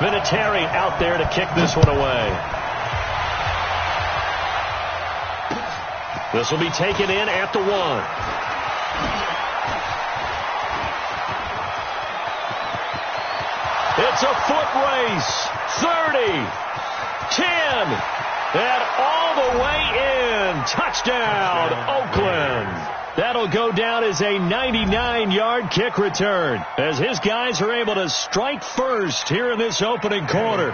Vinatieri out there to kick this one away. This will be taken in at the 1. It's a foot race. 30, 10, and all the way in. Touchdown, Oakland. That'll go down as a 99-yard kick return as his guys are able to strike first here in this opening quarter.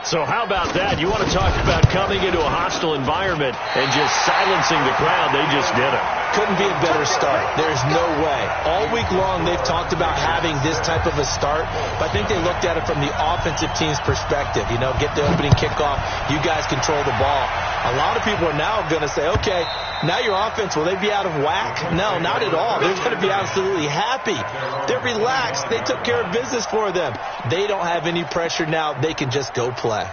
So how about that? You want to talk about coming into a hostile environment and just silencing the crowd. They just did it. Couldn't be a better start. There's no way. All week long they've talked about having this type of a start, but I think they looked at it from the offensive team's perspective. You know, get the opening kickoff. You guys control the ball. A lot of people are now going to say, okay, now your offense, will they be out of whack? No, not at all. They're going to be absolutely happy. They're relaxed. They took care of business for them. They don't have any pressure now. They can just go play.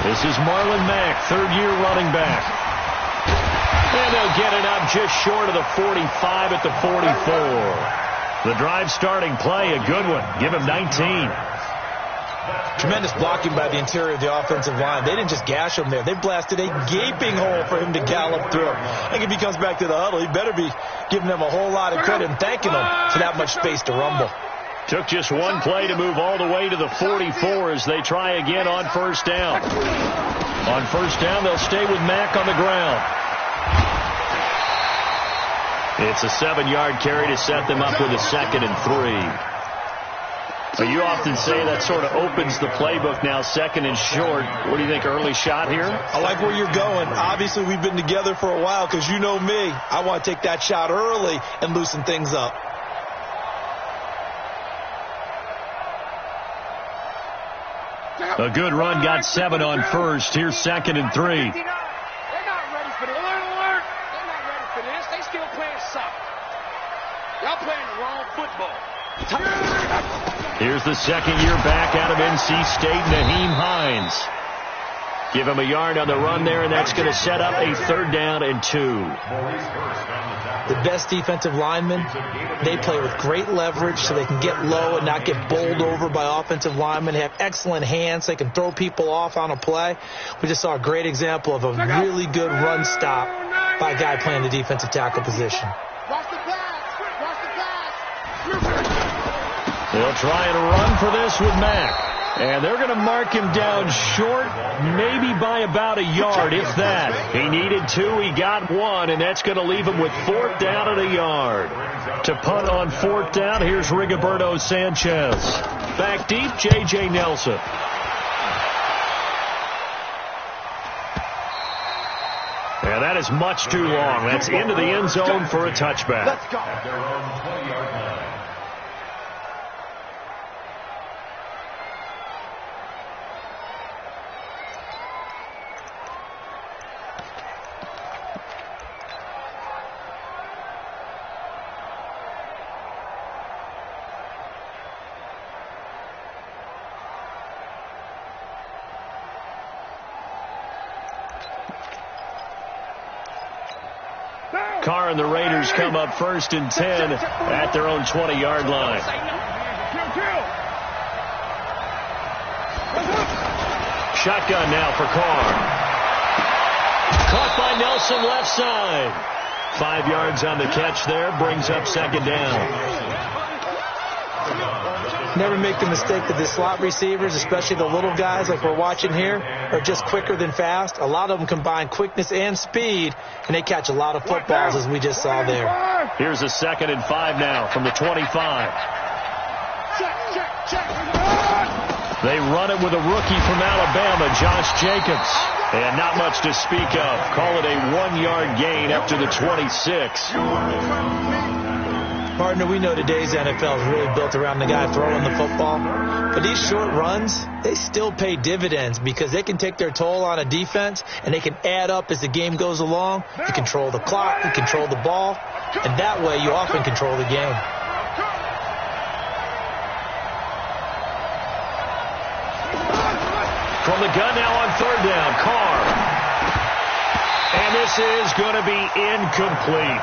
This is Marlon Mack, third-year running back. And they'll get it up just short of the 45 at the 44. The drive starting play, a good one. Give him 19. Tremendous blocking by the interior of the offensive line. They didn't just gash him there. They blasted a gaping hole for him to gallop through. I think if he comes back to the huddle, he better be giving them a whole lot of credit and thanking them for that much space to rumble. Took just one play to move all the way to the 44 as they try again on first down. On first down, they'll stay with Mack on the ground. It's a 7-yard carry to set them up with a 2nd and 3. So you often say that sort of opens the playbook now, 2nd and short. What do you think, early shot here? I like where you're going. Obviously, we've been together for a while because you know me. I want to take that shot early and loosen things up. A good run, got 7 on first. Here's 2nd and 3. They're not ready for this. Alert! They're not ready for this. They still playing soccer. Y'all playing the wrong football. Here's the 2nd year back out of NC State, Naheem Hines. Give him a yard on the run there, and that's going to set up a 3rd down and 2. The best defensive linemen, they play with great leverage so they can get low and not get bowled over by offensive linemen. They have excellent hands. They can throw people off on a play. We just saw a great example of a really good run stop by a guy playing the defensive tackle position. They'll try and run for this with Mack. And they're going to mark him down short, maybe by about a yard, if that. He needed 2, he got 1, and that's going to leave him with 4th down and a yard. To punt on 4th down, here's Rigoberto Sanchez. Back deep, J.J. Nelson. And that is much too long. That's into the end zone for a touchback. Let's go. Carr and the Raiders come up 1st and 10 at their own 20-yard line. Shotgun now for Carr. Caught by Nelson left side. 5 yards on the catch there, brings up 2nd down. Never make the mistake that the slot receivers, especially the little guys like we're watching here, are just quicker than fast. A lot of them combine quickness and speed, and they catch a lot of footballs, as we just saw there. Here's a 2nd and 5 now from the 25. They run it with a rookie from Alabama, Josh Jacobs. And not much to speak of. Call it a 1-yard gain after the 26. Partner, we know today's NFL is really built around the guy throwing the football. But these short runs, they still pay dividends because they can take their toll on a defense and they can add up as the game goes along. You control the clock, you control the ball, and that way you often control the game. From the gun now on third down, Carr. And this is going to be incomplete.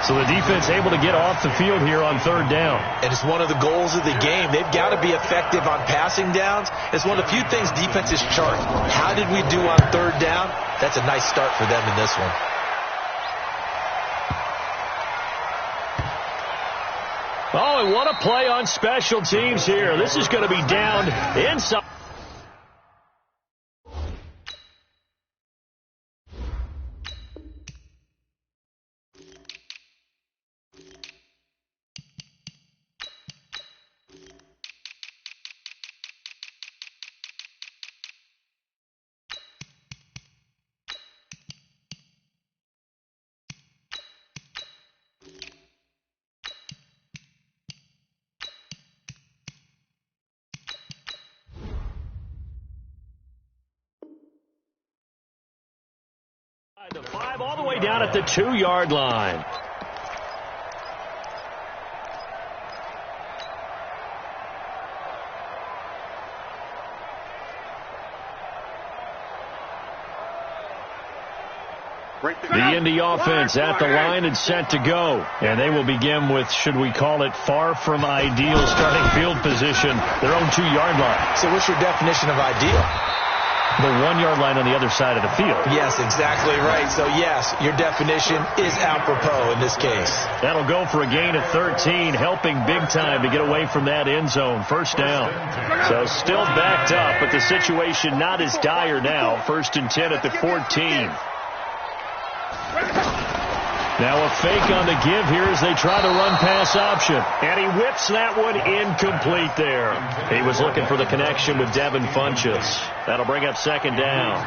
So the defense able to get off the field here on third down. And it's one of the goals of the game. They've got to be effective on passing downs. It's one of the few things defenses chart. How did we do on third down? That's a nice start for them in this one. Oh, and what a play on special teams here. This is going to be down inside. The 5 all the way down at the 2-yard line. The Indy offense at the line and set to go. And they will begin with, should we call it, far from ideal starting field position, their own 2-yard line. So what's your definition of ideal? The 1-yard line on the other side of the field. Yes, exactly right. So, yes, your definition is apropos in this case. That'll go for a gain of 13, helping big time to get away from that end zone. First down. So still backed up, but the situation not as dire now. 1st and 10 at the 14. Now a fake on the give here as they try to run pass option. And he whips that one incomplete there. He was looking for the connection with Devin Funchess. That'll bring up 2nd down.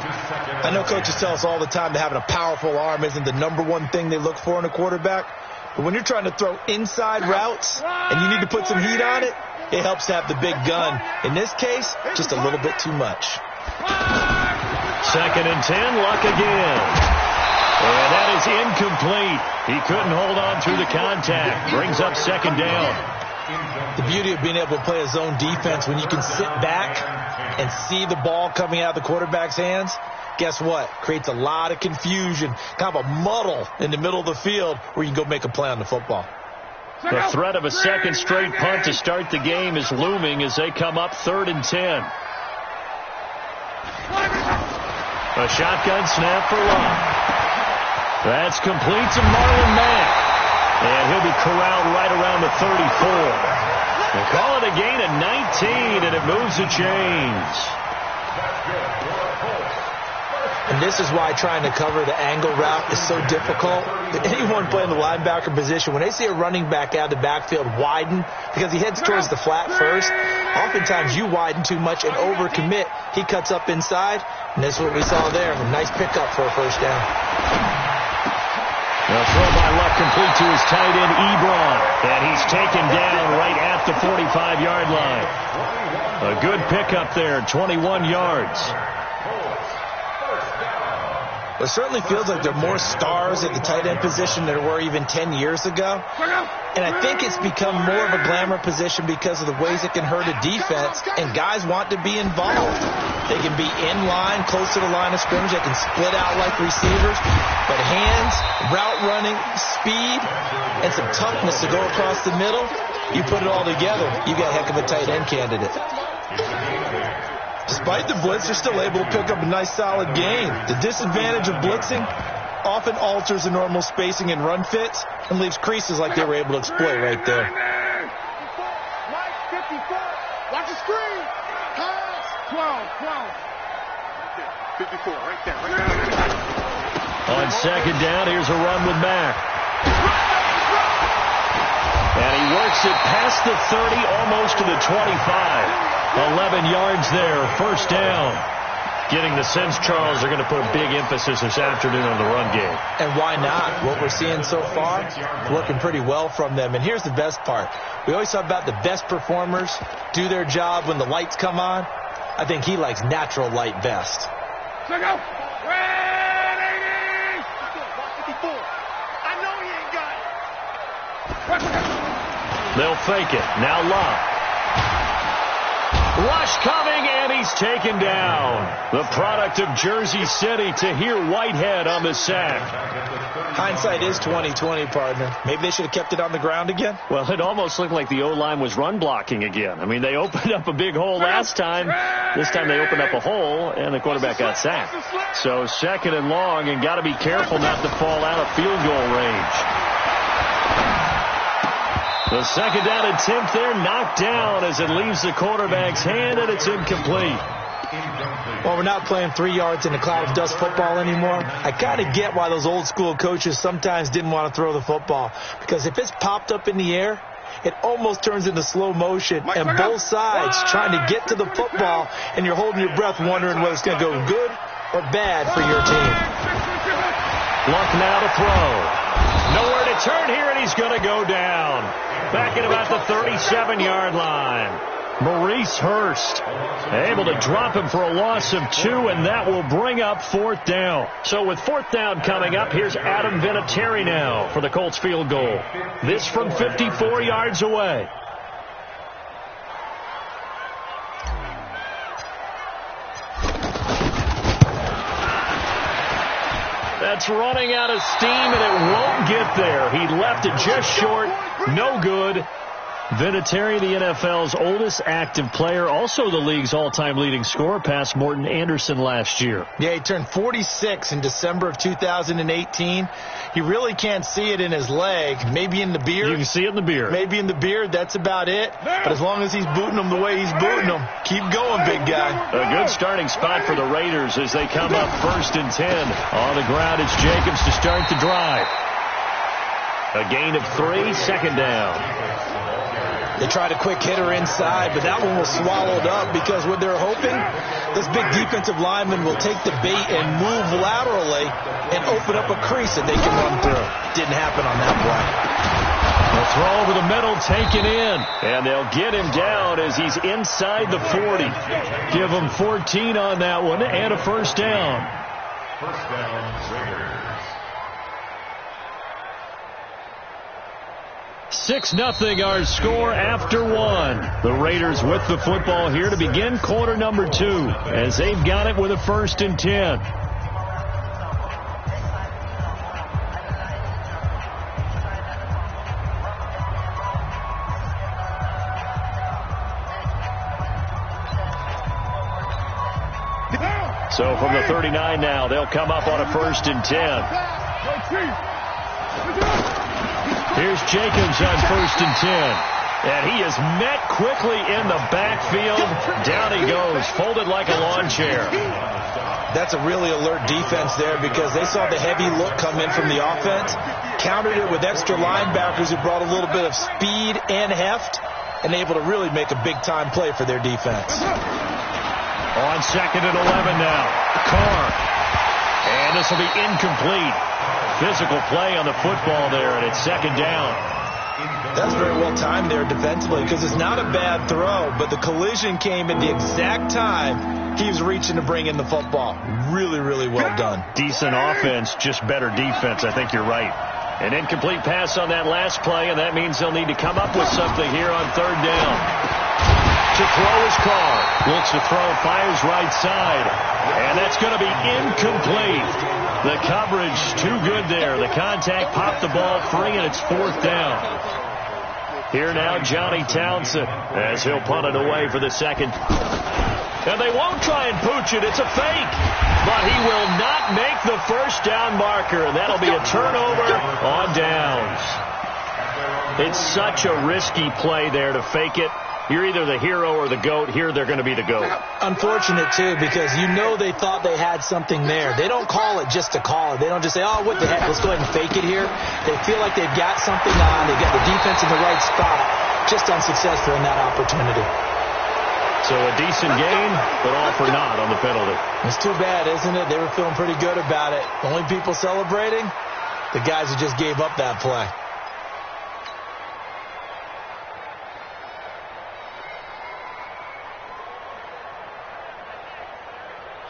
I know coaches tell us all the time that having a powerful arm isn't the #1 thing they look for in a quarterback. But when you're trying to throw inside routes and you need to put some heat on it, it helps to have the big gun. In this case, just a little bit too much. 2nd and 10, Luck again. And that is incomplete. He couldn't hold on through the contact. Brings up 2nd down. The beauty of being able to play a zone defense when you can sit back and see the ball coming out of the quarterback's hands, guess what? Creates a lot of confusion, kind of a muddle in the middle of the field where you can go make a play on the football. The threat of a 2nd straight punt to start the game is looming as they come up 3rd and 10. A shotgun snap for Luck. That's complete to Marlon Mack. And he'll be corralled right around the 34. They call it a gain of 19, and it moves the chains. And this is why trying to cover the angle route is so difficult. Anyone playing the linebacker position, when they see a running back out of the backfield widen, because he heads towards the flat first, oftentimes you widen too much and overcommit. He cuts up inside, and that's what we saw there. A nice pickup for a 1st down. The throw by Luck complete to his tight end, Ebron. And he's taken down right at the 45-yard line. A good pickup there, 21 yards. It certainly feels like there are more stars at the tight end position than there were even 10 years ago. And I think it's become more of a glamour position because of the ways it can hurt a defense, and guys want to be involved. They can be in line, close to the line of scrimmage. They can split out like receivers. But hands, route running, speed, and some toughness to go across the middle, you put it all together, you got a heck of a tight end candidate. Despite the blitz, they're still able to pick up a nice solid gain. The disadvantage of blitzing often alters the normal spacing and run fits and leaves creases like they were able to exploit right there. Mike, 54. Watch the screen. Pass. 12. 54, right there. On 2nd down, here's a run with Mack. And he works it past the 30, almost to the 25. 11 yards there, 1st down. Getting the sense, Charles, are going to put a big emphasis this afternoon on the run game. And why not? What we're seeing so far, working pretty well from them. And here's the best part. We always talk about the best performers do their job when the lights come on. I think he likes natural light best. Check out. Ready. 54. I know he ain't got it. They'll fake it. Now Love. Rush coming, and he's taken down. The product of Jersey City, Tahir Whitehead on the sack. Hindsight is 20/20, partner. Maybe they should have kept it on the ground again. Well, it almost looked like the O-line was run blocking again. I mean, they opened up a big hole last time. This time they opened up a hole, and the quarterback got sacked. So 2nd and long, and got to be careful not to fall out of field goal range. The 2nd down attempt there knocked down as it leaves the quarterback's hand, and it's incomplete. Well, we're not playing 3 yards in a cloud of dust football anymore. I kind of get why those old school coaches sometimes didn't want to throw the football. Because if it's popped up in the air, it almost turns into slow motion. And both sides trying to get to the football, and you're holding your breath wondering whether it's going to go good or bad for your team. Luck now to throw. Nowhere to turn here, and he's going to go down. Back at about the 37-yard line. Maurice Hurst able to drop him for a loss of 2, and that will bring up 4th down. So with 4th down coming up, here's Adam Vinatieri now for the Colts field goal. This from 54 yards away. That's running out of steam, and it won't get there. He left it just short. No good. Vinatieri, the NFL's oldest active player, also the league's all-time leading scorer, past Morton Anderson last year. Yeah, he turned 46 in December of 2018. You really can't see it in his leg. Maybe in the beard. You can see it in the beard. Maybe in the beard. That's about it. But as long as he's booting them the way he's booting them, keep going, big guy. A good starting spot for the Raiders as they come up 1st and 10. On the ground, it's Jacobs to start the drive. A gain of 3, 2nd down. They tried a quick hitter inside, but that one was swallowed up because what they're hoping, this big defensive lineman will take the bait and move laterally and open up a crease that they can run through. Didn't happen on that play. A throw over the middle, taken in, and they'll get him down as he's inside the 40. Give him 14 on that one and a 1st down. 1st down, Raiders. 6-0 our score after 1. The Raiders with the football here to begin quarter number 2 as they've got it with a 1st and 10. So from the 39 now, they'll come up on a 1st and 10. Here's Jacobs on 1st and 10. And he is met quickly in the backfield. Down he goes, folded like a lawn chair. That's a really alert defense there because they saw the heavy look come in from the offense, countered it with extra linebackers who brought a little bit of speed and heft, and able to really make a big-time play for their defense. On 2nd and 11 now. Carr. And this will be incomplete. Physical play on the football there, and it's 2nd down. That's very well timed there defensively because it's not a bad throw, but the collision came at the exact time he was reaching to bring in the football. Really, really well done. Decent offense, just better defense. I think you're right. An incomplete pass on that last play, and that means they'll need to come up with something here on 3rd down. To throw his Carr. Looks to throw, fires right side. And that's going to be incomplete. The coverage too good there. The contact popped the ball free, and it's 4th down. Here now, Johnny Townsend, as he'll punt it away for the 2nd. And they won't try and pooch it. It's a fake. But he will not make the 1st down marker. And that'll be a turnover on downs. It's such a risky play there to fake it. You're either the hero or the GOAT. Here they're going to be the GOAT. Unfortunate, too, because you know they thought they had something there. They don't call it just to call it. They don't just say, oh, what the heck, let's go ahead and fake it here. They feel like they've got something on. They've got the defense in the right spot. Just unsuccessful in that opportunity. So a decent gain, but all for naught on the penalty. It's too bad, isn't it? They were feeling pretty good about it. Only people celebrating, the guys who just gave up that play.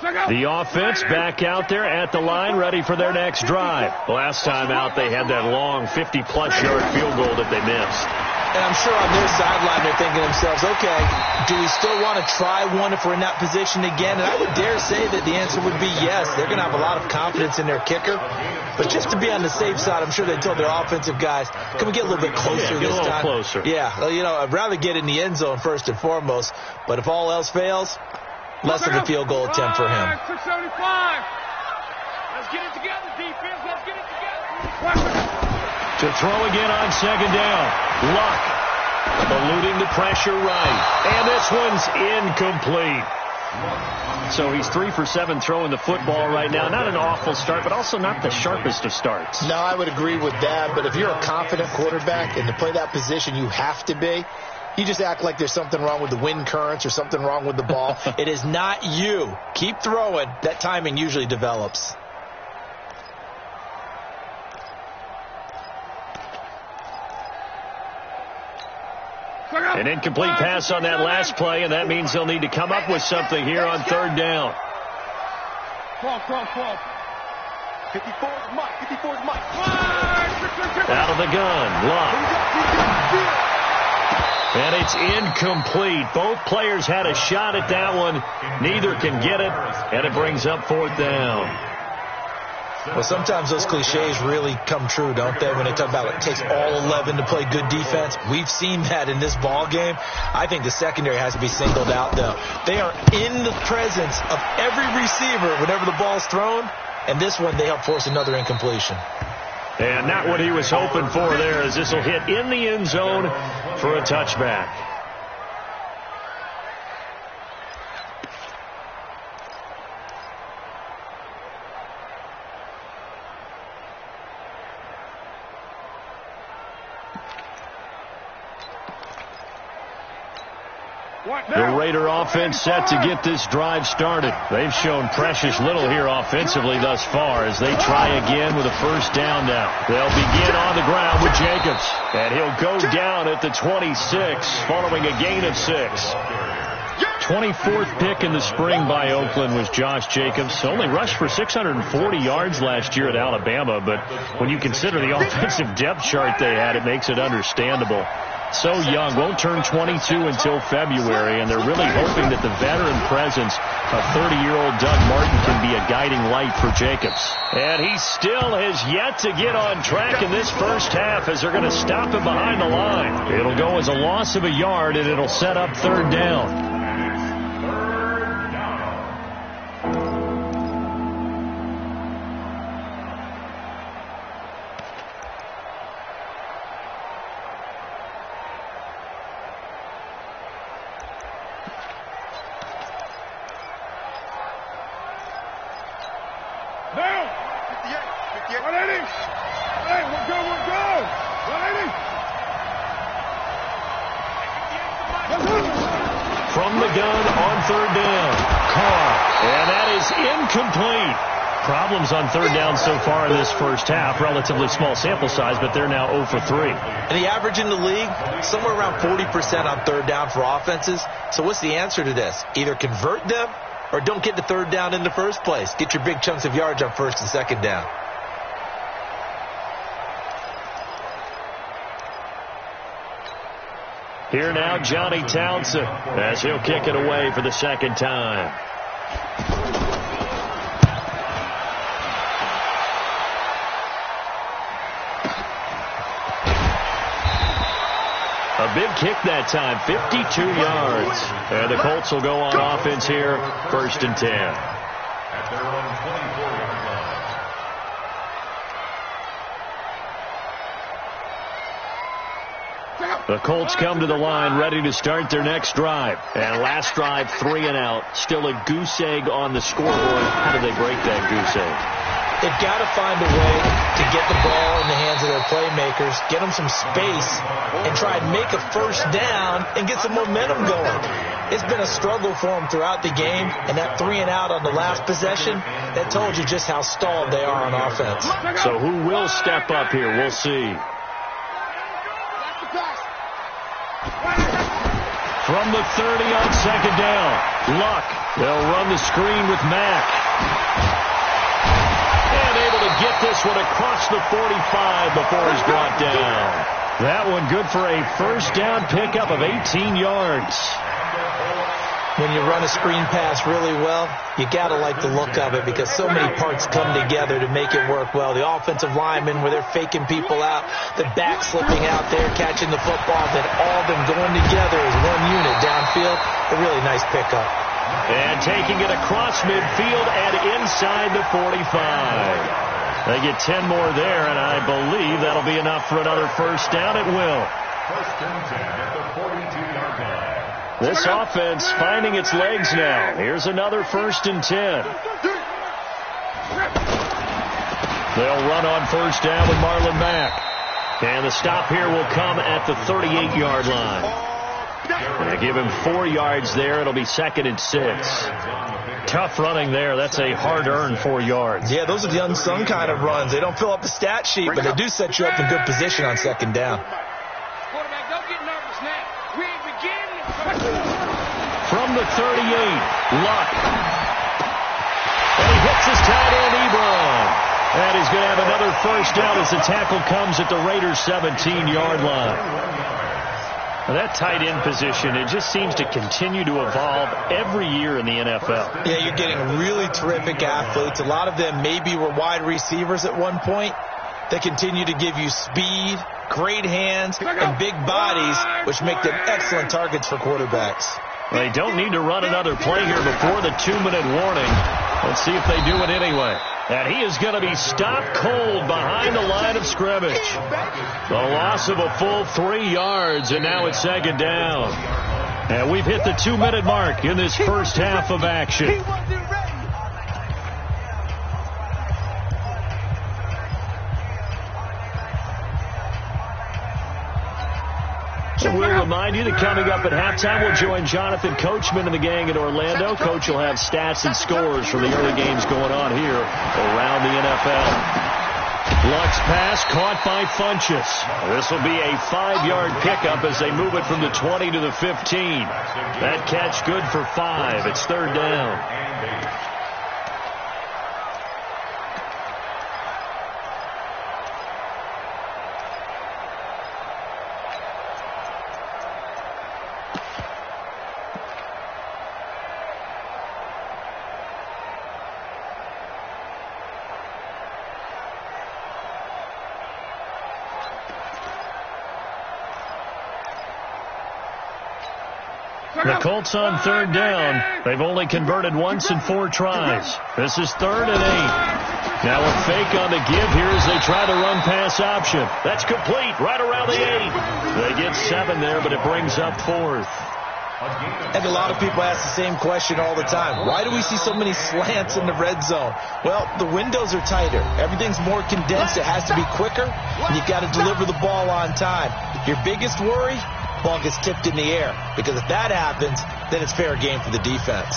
The offense back out there at the line, ready for their next drive. Last time out, they had that long 50-plus yard field goal that they missed. And I'm sure on their sideline they're thinking to themselves, okay, do we still want to try one if we're in that position again? And I would dare say that the answer would be yes. They're going to have a lot of confidence in their kicker. But just to be on the safe side, I'm sure they told their offensive guys, can we get a little bit closer this time? Closer. Yeah, well, you know, I'd rather get in the end zone first and foremost. But if all else fails, less of a field goal attempt for him. 675. Let's get it together, defense. Let's get it together. To throw again on second down. Luck eluding the pressure right. And this one's incomplete. So he's 3 for 7 throwing the football right now. Not an awful start, but also not the sharpest of starts. No, I would agree with that. But if you're a confident quarterback and to play that position, you have to be. You just act like there's something wrong with the wind currents or something wrong with the ball. It is not you. Keep throwing. That timing usually develops. An incomplete pass on that last play, and that means they'll need to come up with something here on third down. 12. 54's Mike. 54's Mike. Out of the gun, Luck. And it's incomplete. Both players had a shot at that one. Neither can get it, and it brings up fourth down. Well, sometimes those cliches really come true, don't they, when they talk about it takes all 11 to play good defense. We've seen that in this ball game. I think the secondary has to be singled out, though. They are in the presence of every receiver whenever the ball's thrown, and this one they help force another incompletion. And not what he was hoping for there, as this will hit in the end zone for a touchback. The Raider offense set to get this drive started. They've shown precious little here offensively thus far as they try again with a first down now. They'll begin on the ground with Jacobs. And he'll go down at the 26 following a gain of 6. 24th pick in the spring by Oakland was Josh Jacobs. Only rushed for 640 yards last year at Alabama, but when you consider the offensive depth chart they had, it makes it understandable. So young, won't turn 22 until February, and they're really hoping that the veteran presence of 30-year-old Doug Martin can be a guiding light for Jacobs. And he still has yet to get on track in this first half as they're going to stop him behind the line. It'll go as a loss of a yard, and it'll set up third down. From the gun on third down, Carr, and that is incomplete. Problems on third down so far in this first half. Relatively small sample size, but they're now 0 for 3. And the average in the league, somewhere around 40% on third down for offenses. So what's the answer to this? Either convert them or don't get the third down in the first place. Get your big chunks of yards on first and second down. Here now, Johnny Townsend, as he'll kick it away for the second time. A big kick that time, 52 yards. And the Colts will go on offense here, 1st and 10. At their own 24-yard line. The Colts come to the line ready to start their next drive. And last drive, 3 and out. Still a goose egg on the scoreboard. How do they break that goose egg? They've got to find a way to get the ball in the hands of their playmakers, get them some space, and try and make a first down and get some momentum going. It's been a struggle for them throughout the game, and that 3 and out on the last possession, that told you just how stalled they are on offense. So who will step up here? We'll see. From the 30 on second down, Luck. They'll run the screen with Mack. And able to get this one across the 45 before he's brought down. That one good for a first down pickup of 18 yards. When you run a screen pass really well, you got to like the look of it because so many parts come together to make it work well. The offensive linemen, where they're faking people out, the back slipping out there, catching the football, then all of them going together as one unit downfield. A really nice pickup. And taking it across midfield and inside the 45. They get 10 more there, and I believe that'll be enough for another first down. It will. First and 10 at the 42-yard line. This offense finding its legs now. Here's another first and 10. They'll run on first down with Marlon Mack. And the stop here will come at the 38-yard line. They give him 4 yards there. It'll be 2nd and 6. Tough running there. That's a hard-earned 4 yards. Yeah, those are the unsung kind of runs. They don't fill up the stat sheet, but they do set you up in good position on 2nd down. Quarterback, don't get nervous now. We ain't beginning. From the 38, Luck. And he hits his tight end, Ebron. And he's going to have another first down as the tackle comes at the Raiders' 17-yard line. Now that tight end position, it just seems to continue to evolve every year in the NFL. Yeah, you're getting really terrific athletes. A lot of them maybe were wide receivers at one point. They continue to give you speed, great hands, and big bodies, which make them excellent targets for quarterbacks. They don't need to run another play here before the 2-minute warning. Let's see if they do it anyway. And he is going to be stopped cold behind the line of scrimmage. The loss of a full 3 yards, and now it's 2nd down. And we've hit the 2-minute mark in this first half of action. So we'll remind you that coming up at halftime, we'll join Jonathan Coachman and the gang in Orlando. Coach will have stats and scores from the early games going on here around the NFL. Luck's pass caught by Funchess. This will be a 5-yard pickup as they move it from the 20 to the 15. That catch good for 5. It's 3rd down. The Colts on 3rd down. They've only converted once in 4 tries. This is 3rd and 8. Now a fake on the give here as they try the run pass option. That's complete right around the 8. They get 7 there, but it brings up 4th. And a lot of people ask the same question all the time. Why do we see so many slants in the red zone? Well, the windows are tighter. Everything's more condensed. It has to be quicker, and you've got to deliver the ball on time. Your biggest worry? Ball gets tipped in the air, because if that happens, then it's fair game for the defense.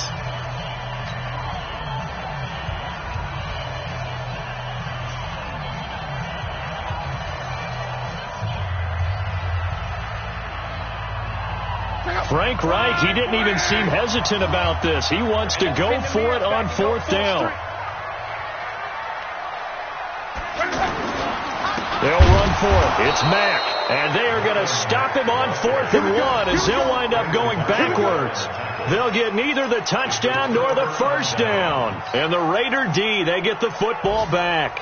Frank Reich, he didn't even seem hesitant about this. He wants to go for it on 4th down. They'll run for it. It's Mack. And they are going to stop him on 4th and 1 as they'll wind up going backwards. They'll get neither the touchdown nor the first down. And the Raider D, they get the football back.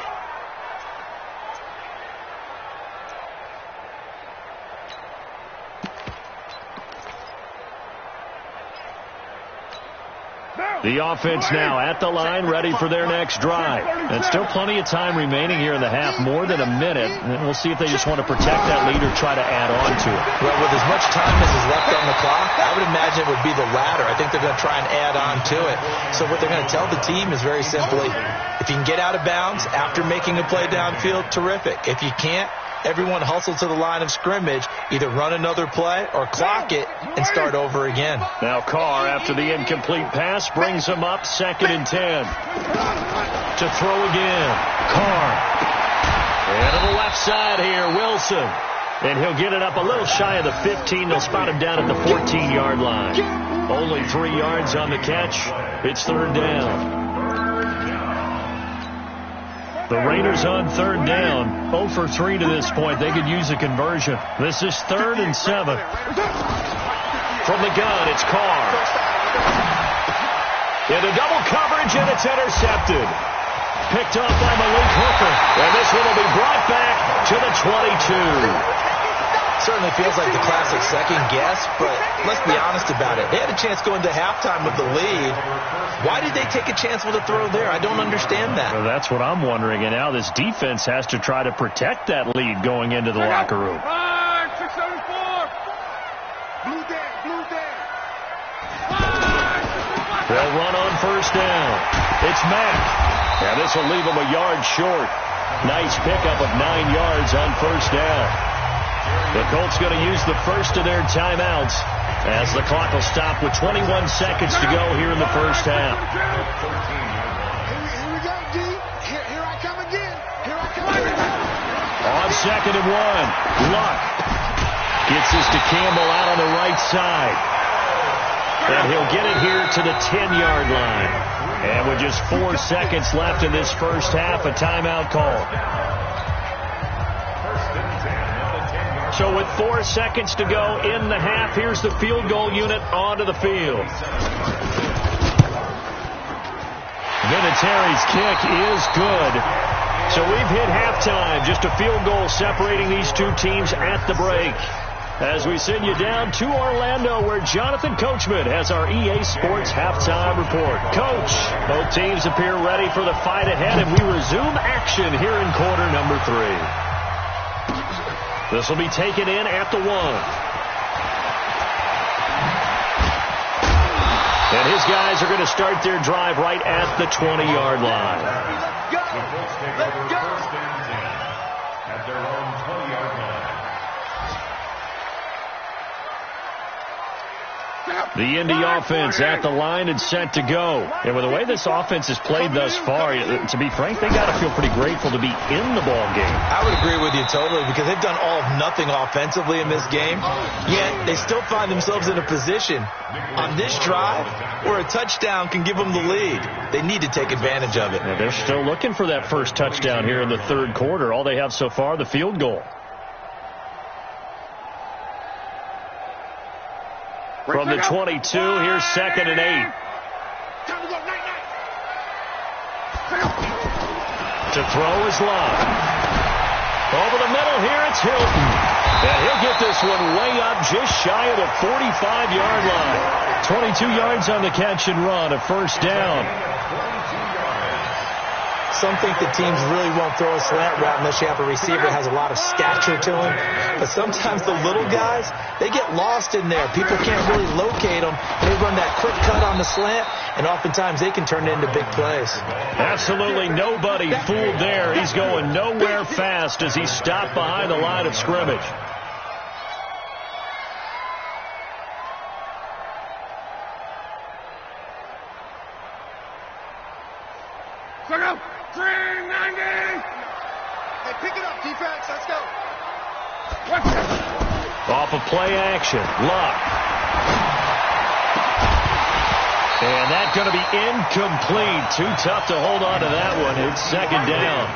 The offense now at the line, ready for their next drive. And still plenty of time remaining here in the half, more than a minute. And we'll see if they just want to protect that lead or try to add on to it. Well, with as much time as is left on the clock, I would imagine it would be the latter. I think they're going to try and add on to it. So what they're going to tell the team is very simply, if you can get out of bounds after making a play downfield, terrific. If you can't, everyone hustle to the line of scrimmage, either run another play or clock it and start over again. Now Carr, after the incomplete pass, brings him up 2nd and 10. To throw again. Carr. And to the left side here, Wilson. And he'll get it up a little shy of the 15. They'll spot him down at the 14-yard line. Only 3 yards on the catch. It's 3rd down. The Raiders on third down, 0 for 3 to this point. They could use a conversion. This is 3rd and 7. From the gun, it's Carr. Into double coverage, and it's intercepted. Picked up by Malik Hooker. And this one will be brought back to the 22. Certainly feels like the classic second guess, but let's be honest about it. They had a chance going to halftime with the lead. Why did they take a chance with a throw there? I don't understand that. Well, that's what I'm wondering. And now this defense has to try to protect that lead going into the locker room. 674. Blue down. They'll run on first down. It's Mack. And this will leave them a yard short. Nice pickup of 9 yards on first down. The Colts going to use the first of their timeouts as the clock will stop with 21 seconds to go here in the first half. Here we go, D. Here I come again. On 2nd and 1, Luck gets this to Campbell out on the right side. And he'll get it here to the 10-yard line. And with just 4 seconds left in this first half, a timeout call. So with 4 seconds to go in the half, here's the field goal unit onto the field. Vinatieri's kick is good. So we've hit halftime. Just a field goal separating these two teams at the break. As we send you down to Orlando, where Jonathan Coachman has our EA Sports halftime report. Coach, both teams appear ready for the fight ahead, and we resume action here in quarter number 3. This will be taken in at the 1. And his guys are going to start their drive right at the 20-yard line. Let's go! First and 10 at their own 20-yard line. The Indy offense at the line and set to go. And with the way this offense has played thus far, to be frank, they got to feel pretty grateful to be in the ball game. I would agree with you totally, because they've done all of nothing offensively in this game, yet they still find themselves in a position on this drive where a touchdown can give them the lead. They need to take advantage of it. And they're still looking for that first touchdown here in the third quarter. All they have so far, the field goal. From the 22, here's 2nd and 8. To throw is Love. Over the middle here, it's Hilton. And he'll get this one way up just shy of the 45-yard line. 22 yards on the catch and run, a first down. Some think that teams really won't throw a slant route unless you have a receiver that has a lot of stature to him. But sometimes the little guys, they get lost in there. People can't really locate them. They run that quick cut on the slant, and oftentimes they can turn it into big plays. Absolutely nobody fooled there. He's going nowhere fast as he stopped behind the line of scrimmage. Off of play action, Luck. And that's going to be incomplete. Too tough to hold on to that one. It's 2nd down.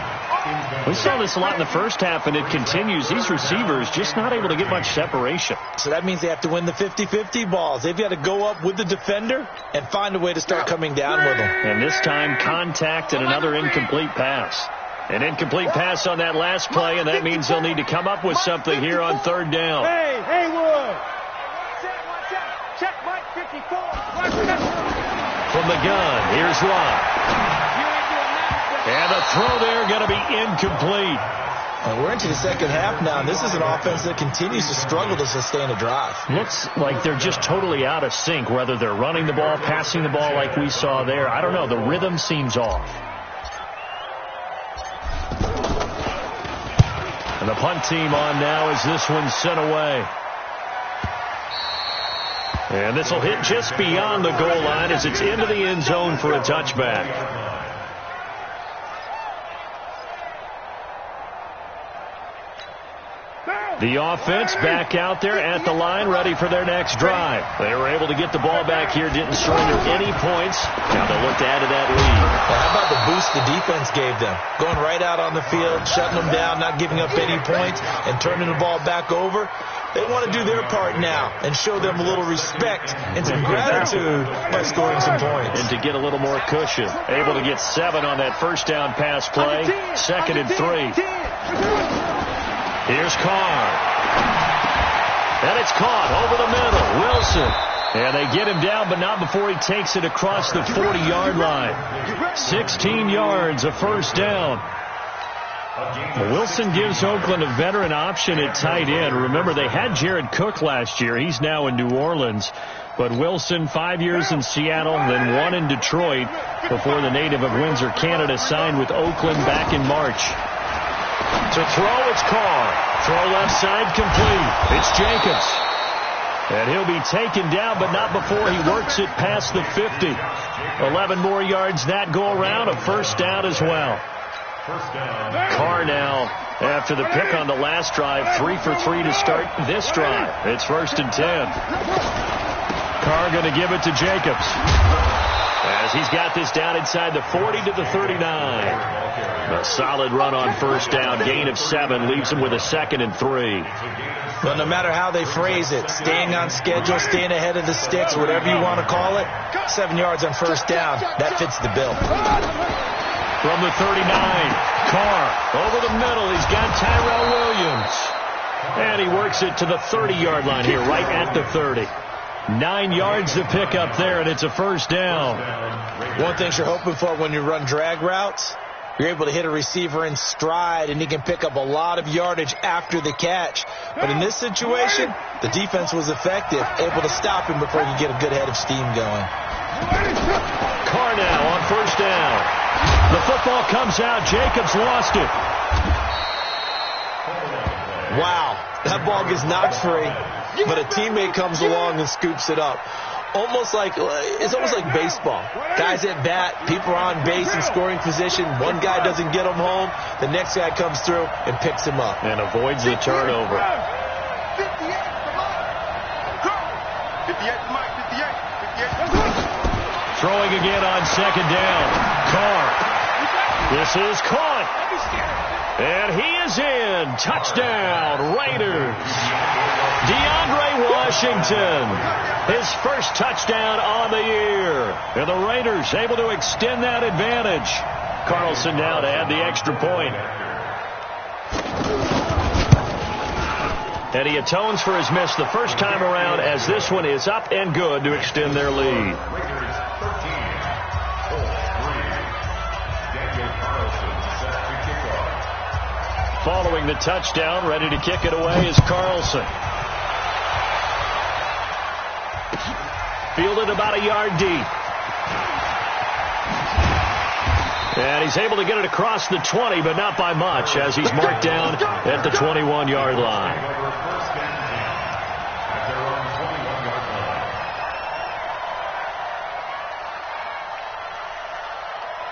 We saw this a lot in the first half, and it continues. These receivers just not able to get much separation. So that means they have to win the 50-50 balls. They've got to go up with the defender and find a way to start coming down with them. And this time, contact and another incomplete pass. An incomplete pass on that last play, and that means they'll need to come up with something here on 3rd down. Hey, Haywood. Check Mike 54. From the gun, here's Love. And the throw there going to be incomplete. And we're into the second half now, and this is an offense that continues to struggle to sustain a drive. Looks like they're just totally out of sync, whether they're running the ball, passing the ball like we saw there. I don't know. The rhythm seems off. And the punt team on now as this one's sent away. And this will hit just beyond the goal line as it's into the end zone for a touchback. The offense back out there at the line, ready for their next drive. They were able to get the ball back here, didn't surrender any points. Now they'll look to add to that lead. Well, how about the boost the defense gave them? Going right out on the field, shutting them down, not giving up any points, and turning the ball back over. They want to do their part now and show them a little respect and some gratitude by scoring some points. And to get a little more cushion. Able to get 7 on that first down pass play. 2nd and 3. Here's Carr. And it's caught over the middle. Wilson. And they get him down, but not before he takes it across the 40-yard line. 16 yards, a first down. Wilson gives Oakland a veteran option at tight end. Remember, they had Jared Cook last year. He's now in New Orleans. But Wilson, 5 years in Seattle, then 1 in Detroit before the native of Windsor, Canada, signed with Oakland back in March. To throw, it's Carr. Throw left side complete. It's Jacobs. And he'll be taken down, but not before he works it past the 50. 11 more yards that go around, a first down as well. Carr now, after the pick on the last drive, 3 for 3 to start this drive. It's 1st and 10. Carr going to give it to Jacobs, as he's got this down inside the 40 to the 39. A solid run on first down, gain of 7, leaves him with a 2nd and 3. Well, no matter how they phrase it, staying on schedule, staying ahead of the sticks, whatever you want to call it, 7 yards on first down, that fits the bill. From the 39, Carr over the middle. He's got Tyrell Williams. And he works it to the 30-yard line here, right at the 30. 9 yards to pick up there, and it's a first down. One thing you're hoping for when you run drag routes, you're able to hit a receiver in stride, and he can pick up a lot of yardage after the catch. But in this situation, the defense was effective, able to stop him before you get a good head of steam going. Carr now on first down. The football comes out. Jacobs lost it. Wow, that ball gets knocked free, but a teammate comes along and scoops it up. It's almost like baseball. Guys at bat, people are on base in scoring position. One guy doesn't get him home. The next guy comes through and picks him up. And avoids the turnover. 58. Throwing again on second down. Carr. This is caught. And he is in. Touchdown, Raiders. DeAndre Washington. His first touchdown on the year. And the Raiders able to extend that advantage. Carlson now to add the extra point. And he atones for his miss the first time around, as this one is up and good to extend their lead. Following the touchdown, ready to kick it away is Carlson. Fielded about a yard deep. And he's able to get it across the 20, but not by much, as he's marked down at the 21-yard line.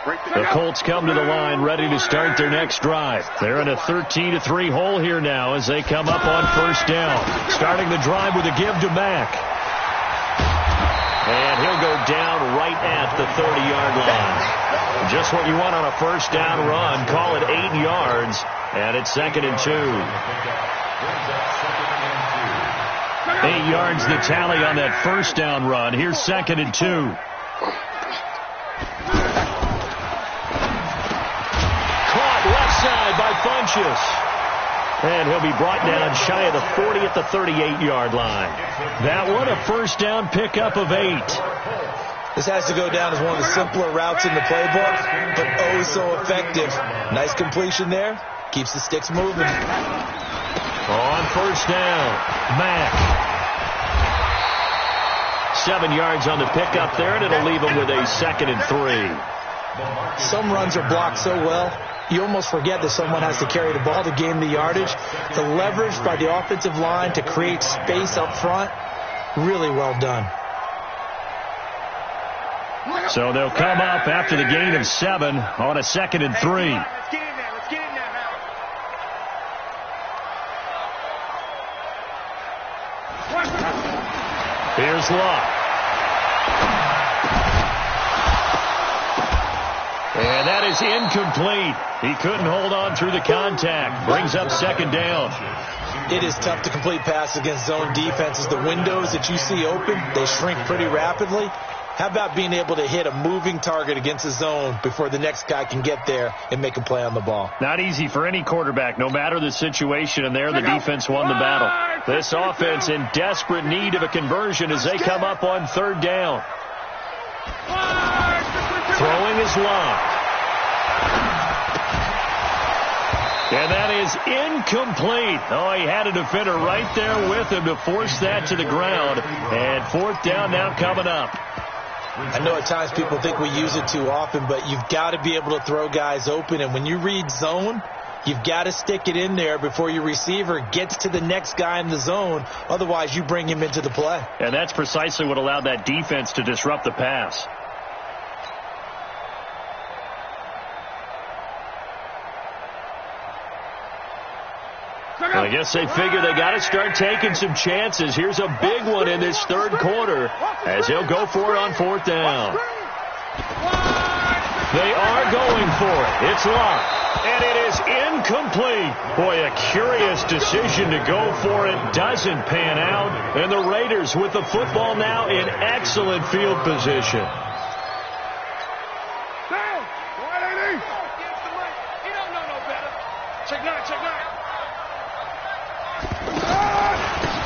The Colts come to the line, ready to start their next drive. They're in a 13-3 hole here now as they come up on first down. Starting the drive with a give to Mack. And he'll go down right at the 30-yard line. Just what you want on a first down run. Call it 8 yards, and it's 2nd and 2. 8 yards the tally on that first down run. Here's 2nd and 2. By Funchess. And he'll be brought down shy of the 40 at the 38-yard line. That one, a first down pickup of 8. This has to go down as one of the simpler routes in the playbook, but oh so effective. Nice completion there. Keeps the sticks moving. On first down, Mack. 7 yards on the pickup there, and it'll leave him with a 2nd and 3. Some runs are blocked so well, you almost forget that someone has to carry the ball to gain the yardage. The leverage by the offensive line to create space up front, really well done. So they'll come up after the gain of 7 on a 2nd and 3. Here's Luck. And that is incomplete. He couldn't hold on through the contact. Brings up second down. It is tough to complete passes against zone defenses. The windows that you see open, they shrink pretty rapidly. How about being able to hit a moving target against the zone before the next guy can get there and make a play on the ball? Not easy for any quarterback, no matter the situation, and there the defense won the battle. This offense in desperate need of a conversion as they come up on third down. Throwing is Luck. And that is incomplete. Oh, he had a defender right there with him to force that to the ground. And fourth down now coming up. I know at times people think we use it too often, but you've got to be able to throw guys open. And when you read zone, you've got to stick it in there before your receiver gets to the next guy in the zone. Otherwise, you bring him into the play. And that's precisely what allowed that defense to disrupt the pass. I guess they figure they got to start taking some chances. Here's a big one in this third quarter as he'll go for it on fourth down. They are going for it. It's Luck. And it is incomplete. Boy, a curious decision to go for it. Doesn't pan out. And the Raiders with the football now in excellent field position.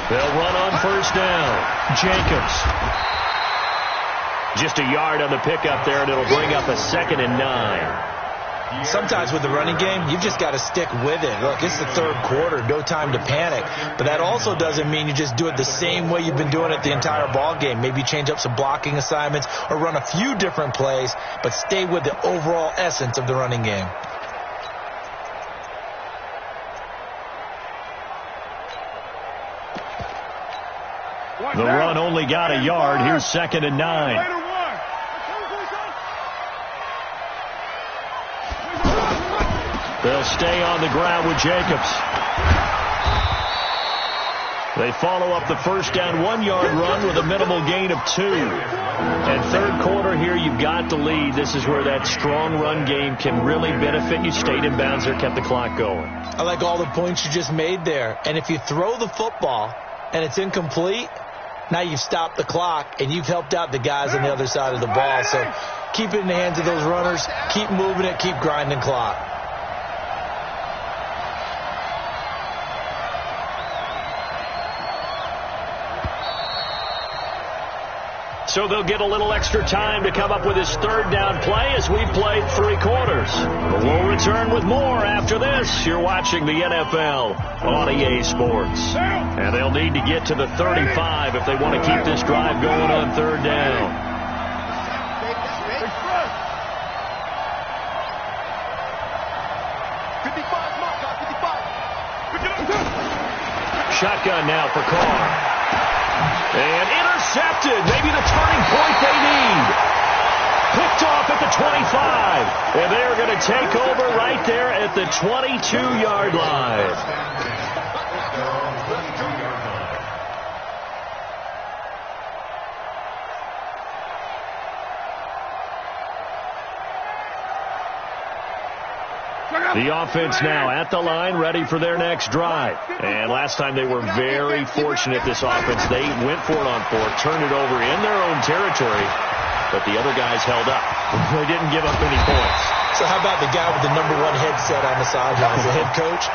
They'll run on first down. Jacobs. Just a yard on the pickup there, and it'll bring up a 2nd and 9. Sometimes with the running game, you've just got to stick with it. Look, it's the third quarter, no time to panic. But that also doesn't mean you just do it the same way you've been doing it the entire ball game. Maybe change up some blocking assignments or run a few different plays, but stay with the overall essence of the running game. The run only got a yard. Here's 2nd and 9. They'll stay on the ground with Jacobs. They follow up the first down 1-yard run with a minimal gain of 2. And third quarter here, you've got the lead. This is where that strong run game can really benefit you. Stayed in bounds there, kept the clock going. I like all the points you just made there. And if you throw the football and it's incomplete, now you've stopped the clock and you've helped out the guys on the other side of the ball. So keep it in the hands of those runners. Keep moving it. Keep grinding clock. So they'll get a little extra time to come up with his third down play as we've played 3 quarters. But we'll return with more after this. You're watching the NFL on EA Sports. And they'll need to get to the 35 if they want to keep this drive going on third down. Shotgun now for Carr. And intercepted. Maybe the turning point they need. Picked off at the 25. And they're going to take over right there at the 22-yard line. The offense now at the line, ready for their next drive. And last time they were very fortunate, this offense. They went for it on 4th, turned it over in their own territory, but the other guys held up. They didn't give up any points. So how about the guy with the #1 headset on the sidelines, the head coach?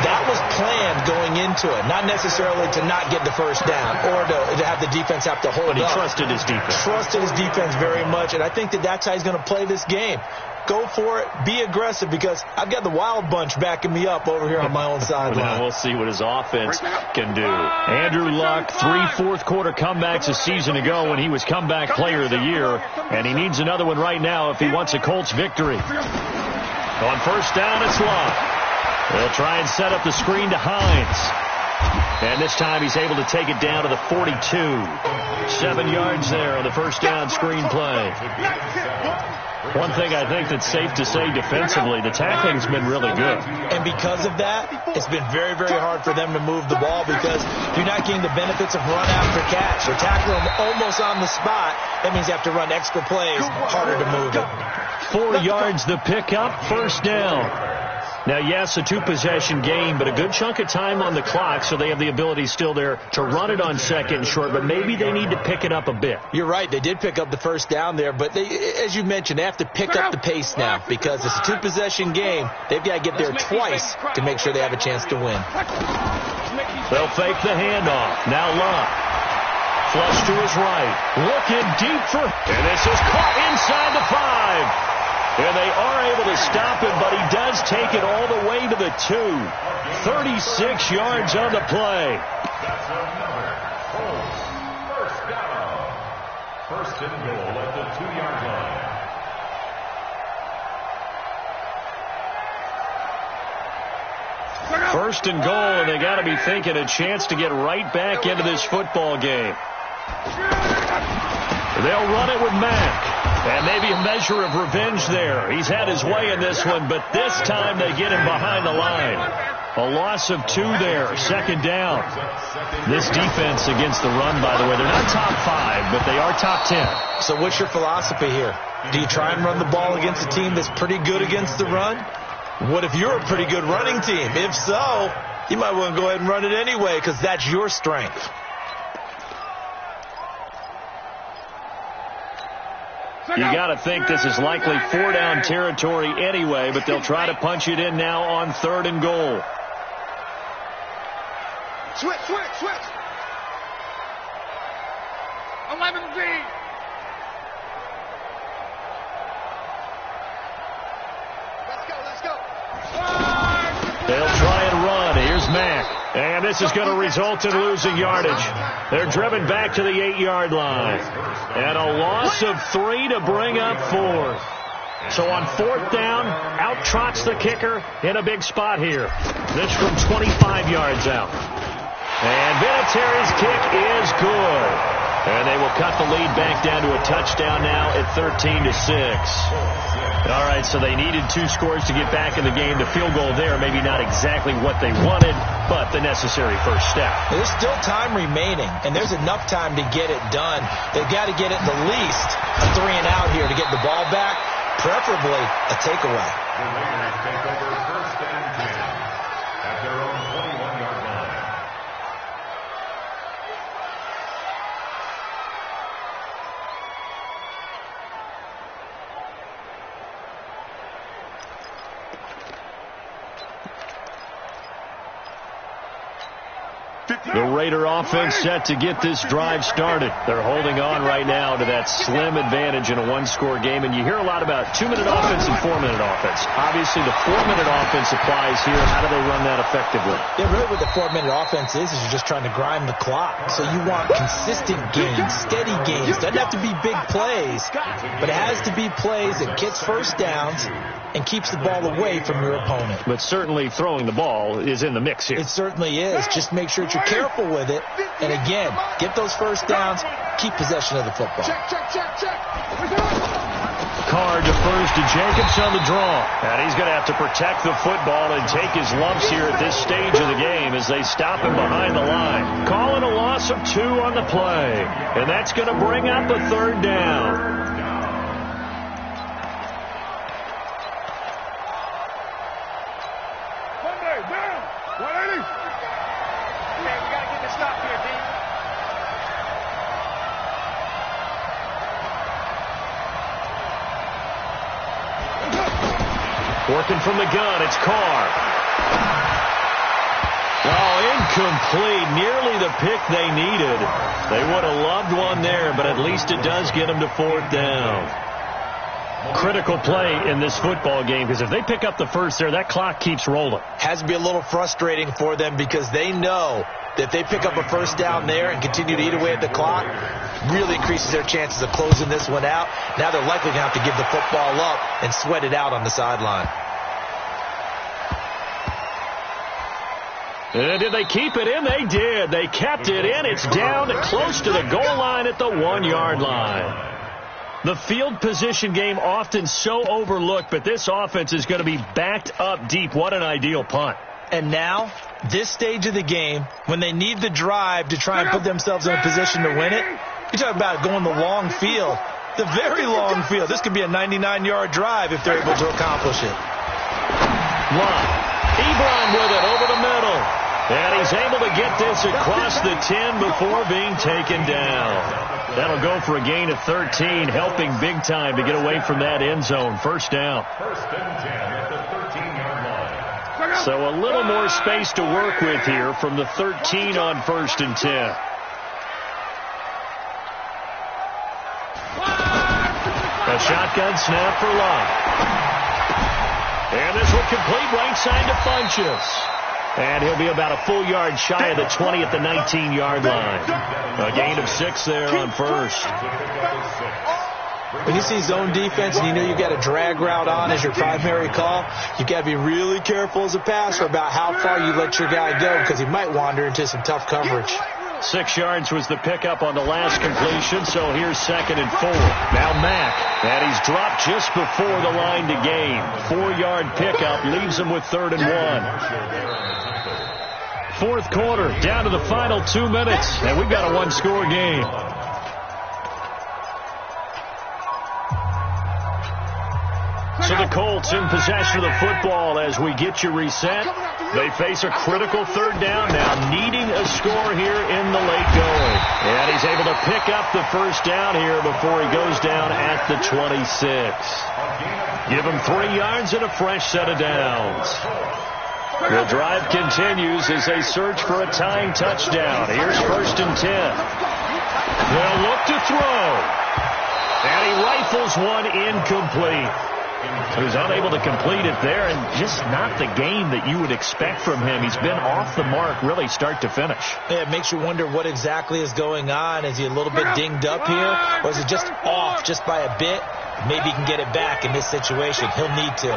That was planned going into it, not necessarily to not get the first down or to have the defense have to hold up. But he trusted his defense. Trusted his defense very much, and I think that's how he's going to play this game. Go for it. Be aggressive because I've got the wild bunch backing me up over here on my own sideline. Now we'll see what his offense can do. Andrew Luck, 3 fourth-quarter comebacks a season ago when he was comeback player of the year, and he needs another one right now if he wants a Colts victory. On first down, it's Luck. They'll try and set up the screen to Hines. And this time he's able to take it down to the 42. 7 yards there on the first down screen play. One thing I think that's safe to say defensively, the tackling's been really good. And because of that, it's been very, very hard for them to move the ball because you're not getting the benefits of run after catch. They're tackling them almost on the spot. That means you have to run extra plays, harder to move it. 4 yards the pickup, first down. Now, yes, a 2-possession game, but a good chunk of time on the clock, so they have the ability still there to run it on second and short, but maybe they need to pick it up a bit. You're right. They did pick up the first down there, but as you mentioned, they have to pick up the pace now because it's a 2-possession game. They've got to get there twice to make sure they have a chance to win. They'll fake the handoff. Now Love. Flush to his right. Looking deep for... And this is caught inside the 5. And they are able to stop him, but he does take it all the way to the 2. 36 yards on the play. That's another first down. First and goal at the 2-yard line. First and goal, and they got to be thinking a chance to get right back into this football game. They'll run it with Mack. And maybe a measure of revenge there. He's had his way in this one, but this time they get him behind the line. A loss of 2 there, second down. This defense against the run, by the way, they're not top 5, but they are top 10. So what's your philosophy here? Do you try and run the ball against a team that's pretty good against the run? What if you're a pretty good running team? If so, you might want to go ahead and run it anyway because that's your strength. You got to think this is likely 4-down territory anyway, but they'll try to punch it in now on 3rd and goal. Switch. 11 deep. Let's go. They'll try and run. Here's Mack. And this is going to result in losing yardage. They're driven back to the 8-yard line. And a loss of 3 to bring up 4. So on 4th down, out trots the kicker in a big spot here. This from 25 yards out. And Vinatieri's kick is good. And they will cut the lead back down to a touchdown now at 13-6. All right, so they needed 2 scores to get back in the game. The field goal there, maybe not exactly what they wanted, but the necessary first step. There's still time remaining, and there's enough time to get it done. They've got to get at the least a 3 and out here to get the ball back, preferably a takeaway. The Raiders take over first and 10 at their own 21-yard line. The Raider offense set to get this drive started. They're holding on right now to that slim advantage in a 1-score game. And you hear a lot about 2-minute offense and 4-minute offense. Obviously, the 4-minute offense applies here. How do they run that effectively? Yeah, really what the 4-minute offense is you're just trying to grind the clock. So you want consistent gains, steady gains. Doesn't have to be big plays, but it has to be plays that gets first downs and keeps the ball away from your opponent. But certainly throwing the ball is in the mix here. It certainly is. Just make sure that you're careful with it. And again, get those first downs, keep possession of the football. Check. Carr defers to Jacobs on the draw. And he's going to have to protect the football and take his lumps here at this stage of the game as they stop him behind the line. Calling a loss of 2 on the play. And that's going to bring up a 3rd down. Working from the gun, it's Carr. Oh, incomplete. Nearly the pick they needed. They would have loved one there, but at least it does get them to 4th down. Critical play in this football game, because if they pick up the first there, that clock keeps rolling. Has to be a little frustrating for them because they know that if they pick up a first down there and continue to eat away at the clock, really increases their chances of closing this one out. Now they're likely going to have to give the football up and sweat it out on the sideline. Did they keep it in? They did. They kept it in. It's down close to the goal line at the 1-yard line. The field position game often so overlooked, but this offense is going to be backed up deep. What an ideal punt. And now, this stage of the game, when they need the drive to try and put themselves in a position to win it, you talk about going the long field, the very long field. This could be a 99-yard drive if they're able to accomplish it. Ebron with it over the middle. And he's able to get this across the 10 before being taken down. That'll go for a gain of 13, helping big time to get away from that end zone. First down. First and 10 at the 13-yard line. So a little more space to work with here from the 13 on first and 10. A shotgun snap for Locke. And this will complete right side to Funchess. And he'll be about a full yard shy of the 20 at the 19-yard line. A gain of 6 there on first. When you see zone defense and you know you've got a drag route on as your primary call, you've got to be really careful as a passer about how far you let your guy go because he might wander into some tough coverage. 6 yards was the pickup on the last completion, so here's 2nd and 4. Now Mack, and he's dropped just before the line to gain. 4-yard pickup leaves him with 3rd and 1. Fourth quarter, down to the final 2 minutes, and we've got a 1-score game. So the Colts in possession of the football as we get you reset. They face a critical 3rd down now, needing a score here in the late going. And he's able to pick up the first down here before he goes down at the 26. Give him 3 yards and a fresh set of downs. The drive continues as they search for a tying touchdown. Here's 1st and 10. They'll look to throw. And he rifles one incomplete. He was unable to complete it there, and just not the game that you would expect from him. He's been off the mark really start to finish. Yeah, it makes you wonder what exactly is going on. Is he a little bit dinged up here, or is it just off just by a bit? Maybe he can get it back in this situation. He'll need to.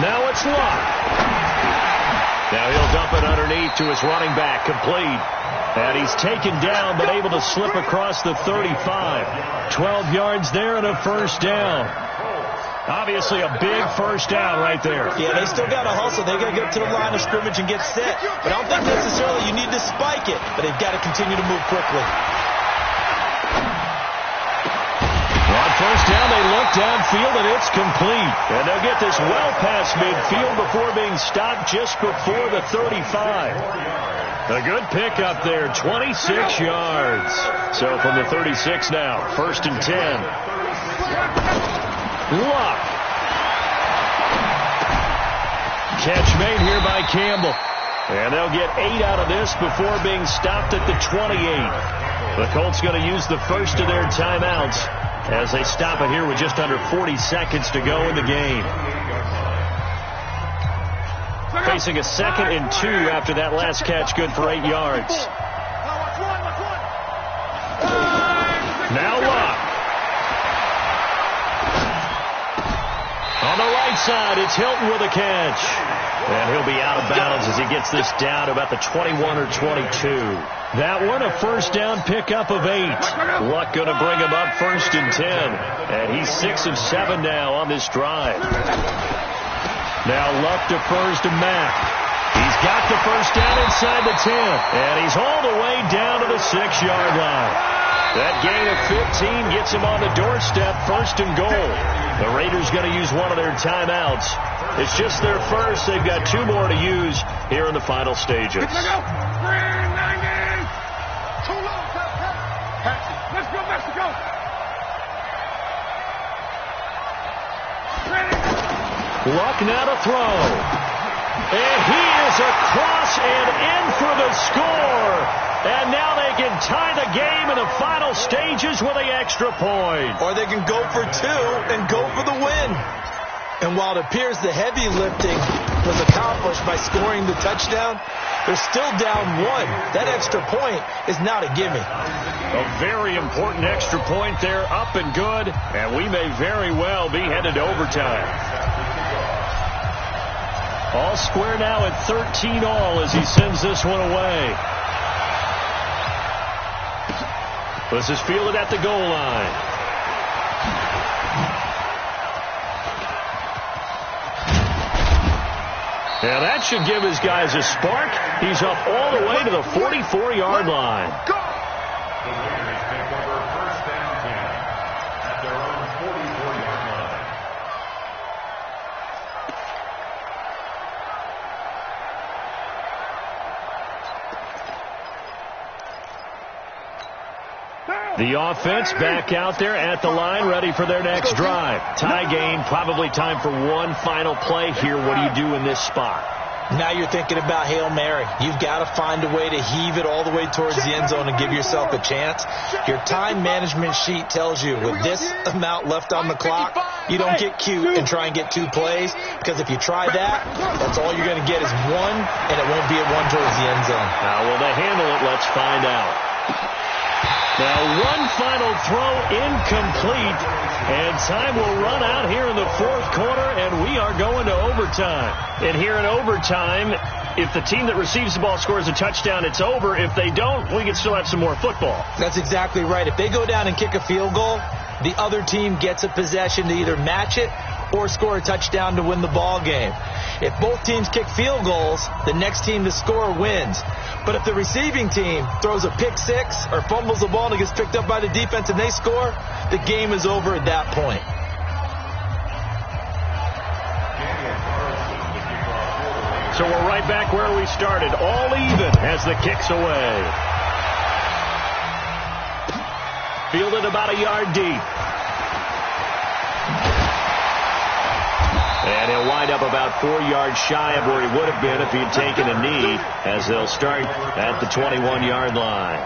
Now it's Locke. Now he'll dump it underneath to his running back, complete. And he's taken down, but able to slip across the 35. 12 yards there and a first down. Obviously a big first down right there. Yeah, they still got to hustle. They got to get to the line of scrimmage and get set. But I don't think necessarily you need to spike it, but they've got to continue to move quickly. On first down, they look downfield, and it's complete. And they'll get this well past midfield before being stopped just before the 35. A good pickup there, 26 yards. So from the 36 now, 1st and 10. Luck. Catch made here by Campbell. And they'll get 8 out of this before being stopped at the 28. The Colts going to use the first of their timeouts as they stop it here with just under 40 seconds to go in the game. Facing a 2nd and 2 after that last catch, good for 8 yards. Now Locke. On the right side, it's Hilton with a catch. And he'll be out of bounds as he gets this down to about the 21 or 22. That one, a first down pickup of 8. Luck going to bring him up 1st and 10. And he's 6 of 7 now on this drive. Now Luck defers to Mack. He's got the first down inside the 10. And he's all the way down to the 6-yard line. That gain of 15 gets him on the doorstep, 1st and goal. The Raiders going to use one of their timeouts. It's just their first. They've got 2 more to use here in the final stages. Let's go, Mexico! Luck now to throw. And he is across and in for the score. And now they can tie the game in the final stages with an extra point. Or they can go for 2 and go for the win. And while it appears the heavy lifting was accomplished by scoring the touchdown, they're still down 1. That extra point is not a gimme. A very important extra point there, up and good. And we may very well be headed to overtime. All square now at 13 all as he sends this one away. This is fielded at the goal line. Now that should give his guys a spark. He's up all the way to the 44-yard line. The Warriors take over first down 10 at their own 44-yard line. The offense back out there at the line, ready for their next drive. Tie game, probably time for one final play here. What do you do in this spot? Now you're thinking about Hail Mary. You've got to find a way to heave it all the way towards the end zone and give yourself a chance. Your time management sheet tells you with this amount left on the clock, you don't get cute and try and get 2 plays, because if you try that, that's all you're going to get is one, and it won't be a one towards the end zone. How will they handle it? Let's find out. Now one final throw incomplete, and time will run out here in the fourth quarter, and we are going to overtime. And here in overtime, if the team that receives the ball scores a touchdown, it's over. If they don't, we can still have some more football. That's exactly right. If they go down and kick a field goal, the other team gets a possession to either match it or score a touchdown to win the ball game. If both teams kick field goals, the next team to score wins. But if the receiving team throws a pick six or fumbles the ball and it gets picked up by the defense and they score, the game is over at that point. So we're right back where we started, all even as the kick's away. Fielded about a yard deep. And he'll wind up about 4 yards shy of where he would have been if he had taken a knee, as they'll start at the 21-yard line.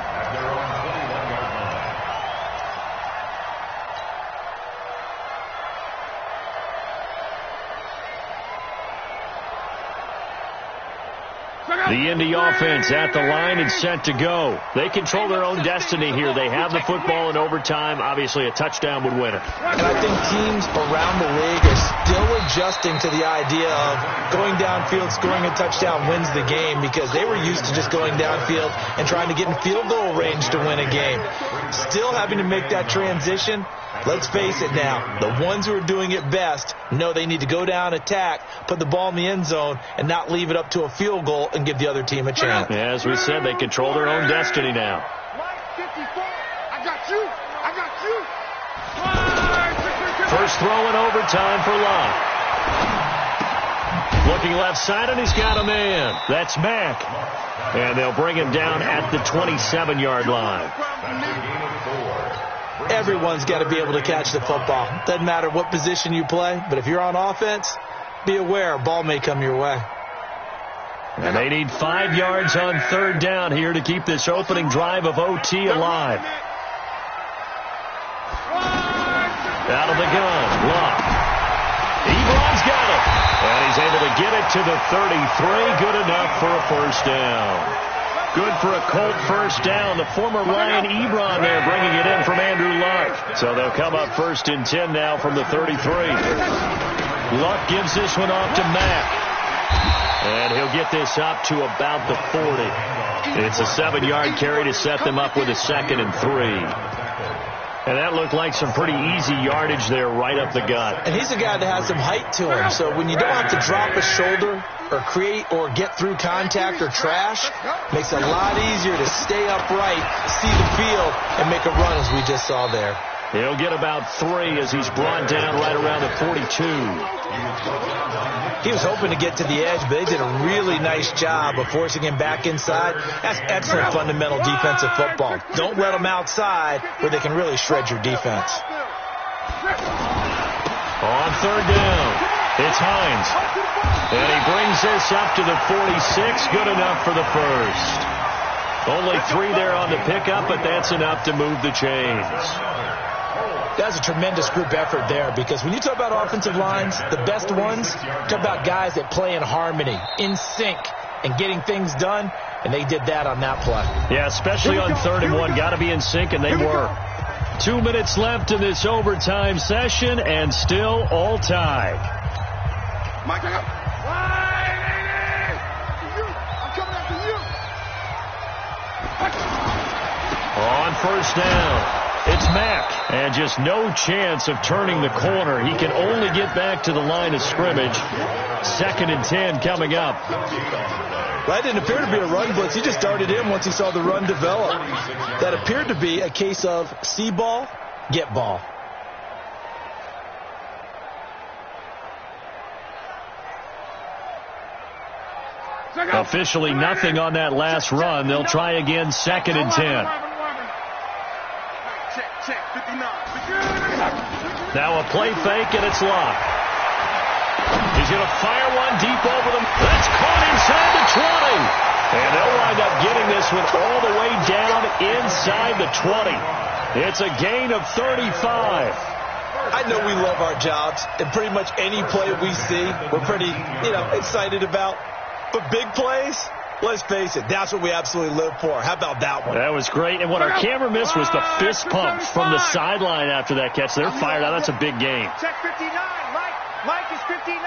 The Indy offense at the line and set to go. They control their own destiny here. They have the football in overtime. Obviously, a touchdown would win it. And I think teams around the league are still adjusting to the idea of going downfield, scoring a touchdown wins the game, because they were used to just going downfield and trying to get in field goal range to win a game. Still having to make that transition. Let's face it now, the ones who are doing it best know they need to go down, attack, put the ball in the end zone, and not leave it up to a field goal and give the other team a chance. Yeah, as we said, they control their own destiny now. I got you. I got you. First throw in overtime for Locke. Looking left side, and he's got a man. That's Mack. And they'll bring him down at the 27-yard line. Everyone's got to be able to catch the football. Doesn't matter what position you play, but if you're on offense, be aware a ball may come your way. And they need 5 yards on third down here to keep this opening drive of OT alive. Out of the gun, Locke. Ebron's got it. And he's able to get it to the 33. Good enough for a first down. Good for a Colt first down. The former Ryan Ebron there bringing it in from Andrew Luck. So they'll come up first and 10 now from the 33. Luck gives this one off to Mack. And he'll get this up to about the 40. It's a 7-yard carry to set them up with a 2nd and 3. And that looked like some pretty easy yardage there right up the gut. And he's a guy that has some height to him. So when you don't have to drop a shoulder or create or get through contact or trash, makes it a lot easier to stay upright, see the field, and make a run as we just saw there. He'll get about 3 as he's brought down right around the 42. He was hoping to get to the edge, but they did a really nice job of forcing him back inside. That's excellent fundamental defensive football. Don't let them outside where they can really shred your defense. On third down, it's Hines. And he brings this up to the 46. Good enough for the first. Only 3 there on the pickup, but that's enough to move the chains. That's a tremendous group effort there, because when you talk about offensive lines, the best ones, talk about guys that play in harmony, in sync, and getting things done, and they did that on that play. Yeah, especially on 3rd and 1. Got to be in sync, and they were. 2 minutes left in this overtime session, and still all tied. Mike, On first down, it's Mack, and just no chance of turning the corner. He can only get back to the line of scrimmage. 2nd and 10 coming up. That didn't appear to be a run blitz. He just darted in once he saw the run develop. That appeared to be a case of see ball, get ball. Officially nothing on that last run. They'll try again 2nd and 10. Now a play fake, and it's locked. He's going to fire one deep over them. That's caught inside the 20. And they'll wind up getting this one all the way down inside the 20. It's a gain of 35. I know we love our jobs, and pretty much any play we see, we're pretty, excited about. But big plays, let's face it, that's what we absolutely live for. How about that one? That was great. And what our camera missed was the fist pump from the sideline after that catch. They're fired out. That's a big game. Check 59. Mike is 59.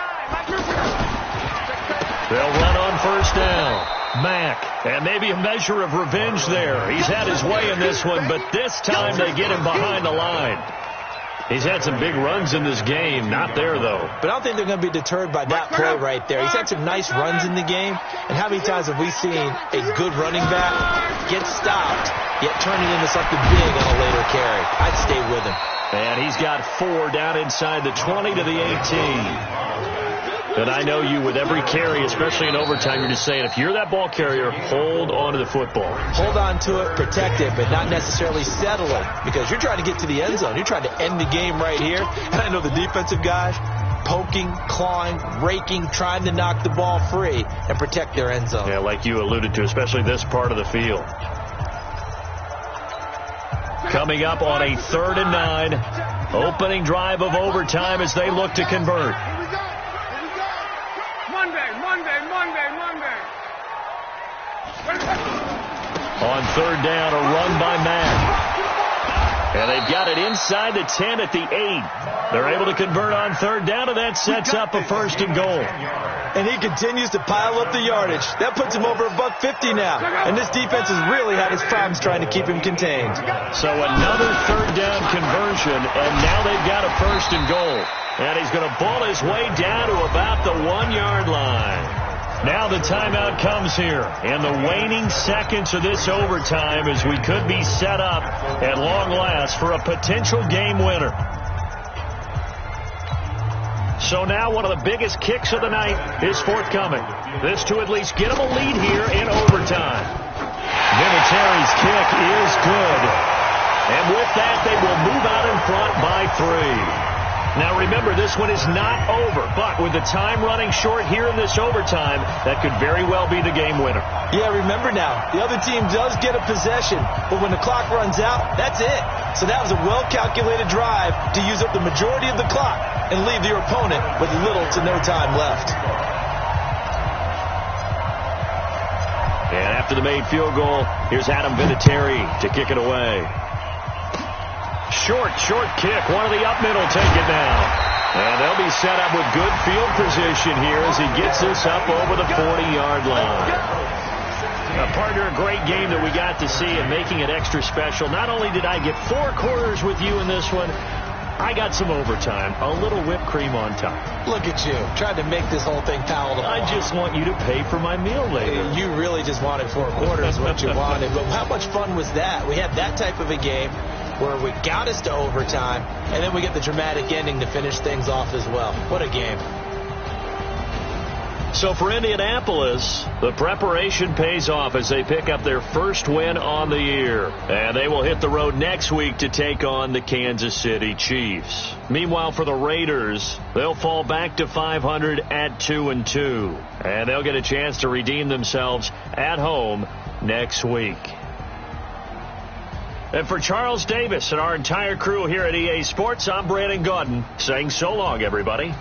They'll run on first down. Mack. And maybe a measure of revenge there. He's had his way in this one, but this time they get him behind the line. He's had some big runs in this game. Not there, though. But I don't think they're going to be deterred by that play right there. He's had some nice runs in the game. And how many times have we seen a good running back get stopped, yet turn it into something big on a later carry? I'd stay with him. And he's got 4 down inside the 20 to the 18. And I know you, with every carry, especially in overtime, you're just saying, if you're that ball carrier, hold on to the football. Hold on to it, protect it, but not necessarily settle it, because you're trying to get to the end zone. You're trying to end the game right here. And I know the defensive guys poking, clawing, raking, trying to knock the ball free and protect their end zone. Yeah, like you alluded to, especially this part of the field. Coming up on a 3rd and 9, opening drive of overtime as they look to convert. Monday. On 3rd down, a run by Mack. And they've got it inside the 10 at the 8. They're able to convert on 3rd down, and that sets up a 1st and goal. And he continues to pile up the yardage. That puts him over $150 now. And this defense has really had its problems trying to keep him contained. So another 3rd down conversion, and now they've got a 1st and goal. And he's going to ball his way down to about the 1-yard line. Now the timeout comes here, and the waning seconds of this overtime as we could be set up at long last for a potential game winner. So now one of the biggest kicks of the night is forthcoming. This to at least get them a lead here in overtime. Vinatieri's kick is good. And with that, they will move out in front by 3. Now remember, this one is not over, but with the time running short here in this overtime, that could very well be the game winner. Yeah, remember now, the other team does get a possession, but when the clock runs out, that's it. So that was a well-calculated drive to use up the majority of the clock and leave your opponent with little to no time left. And after the made field goal, here's Adam Vinatieri to kick it away. Short kick. One of the up middle take it now. And they'll be set up with good field position here as he gets this up over the 40-yard line. Partner, a great game that we got to see and making it extra special. Not only did I get 4 quarters with you in this one, I got some overtime, a little whipped cream on top. Look at you, trying to make this whole thing palatable. I just want you to pay for my meal later. You really just wanted 4 quarters, what you wanted. But how much fun was that? We had that type of a game where we got us to overtime, and then we get the dramatic ending to finish things off as well. What a game. So for Indianapolis, the preparation pays off as they pick up their first win on the year. And they will hit the road next week to take on the Kansas City Chiefs. Meanwhile, for the Raiders, they'll fall back to 500 at 2-2. And they'll get a chance to redeem themselves at home next week. And for Charles Davis and our entire crew here at EA Sports, I'm Brandon Gaudin saying so long, everybody.